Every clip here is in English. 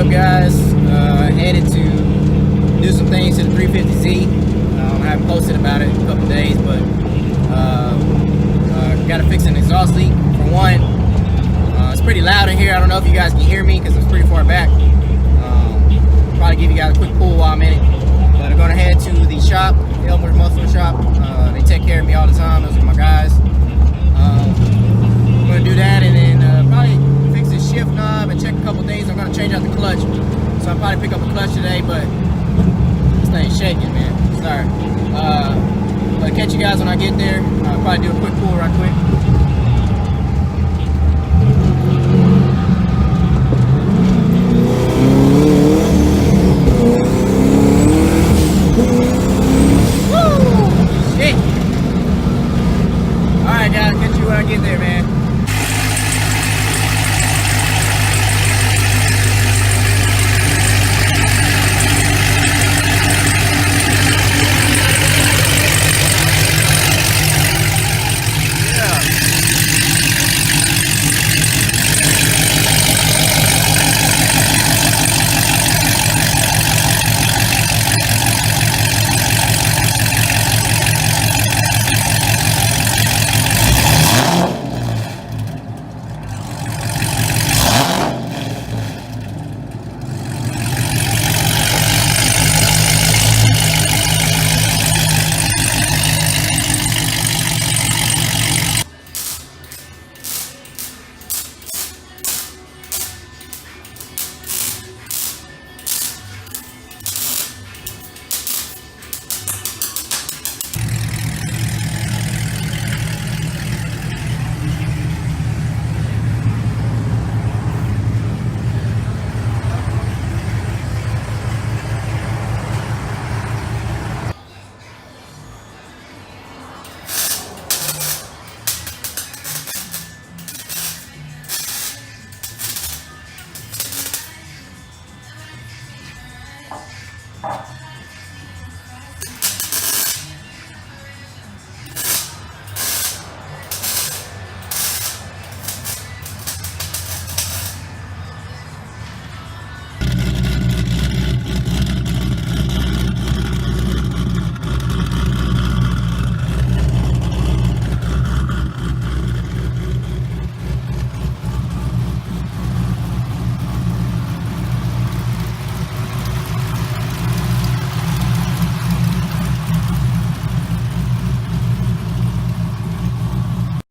up, guys? Headed to do some things to the 350Z. I haven't posted about it in a couple days, but got to fix an exhaust leak for one. It's pretty loud in here. I don't know if you guys can hear me because it's pretty far back. Probably give you guys a quick pull while I'm in it. But I'm gonna head to the shop, Elmer's Muffler Shop. They take care of me all the time. Those are my guys. I'm gonna do that and then probably fix the shift knob and check a couple things. I'm gonna change out the clutch, so I'll probably pick up a clutch today, but this thing's shaking, man. Sorry. But catch you guys when I get there. I'll probably do a quick pull right quick. Alright guys, catch you when I get there, man.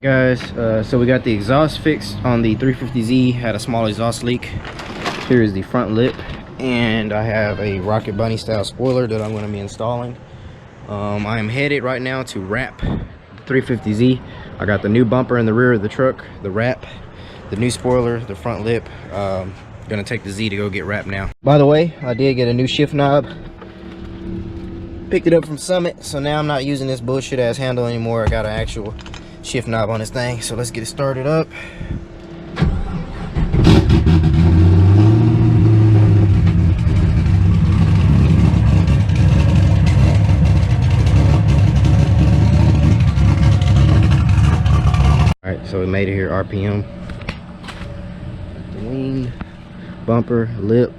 Guys, so we got the exhaust fixed on the 350Z. Had a small exhaust leak. Here is the front lip, and I have a Rocket Bunny style spoiler that I'm going to be installing. I am headed right now to wrap the 350Z. I got the new bumper in the rear of the truck, the wrap, the new spoiler, the front lip. Gonna take the Z to go get wrapped now. By the way, I did get a new shift knob. Picked it up from Summit, so now I'm not using this bullshit ass handle anymore. I got an actual shift knob on this thing, so let's get it started up. All right, so we made it here. RPM, the wing, bumper, lip.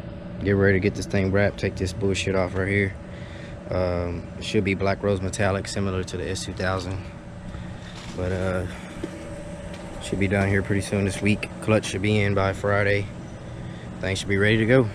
Get ready to get this thing wrapped. Take this bullshit off right here. It should be black rose metallic, similar to the S2000. But should be down here pretty soon this week. Clutch should be in by Friday. Things should be ready to go.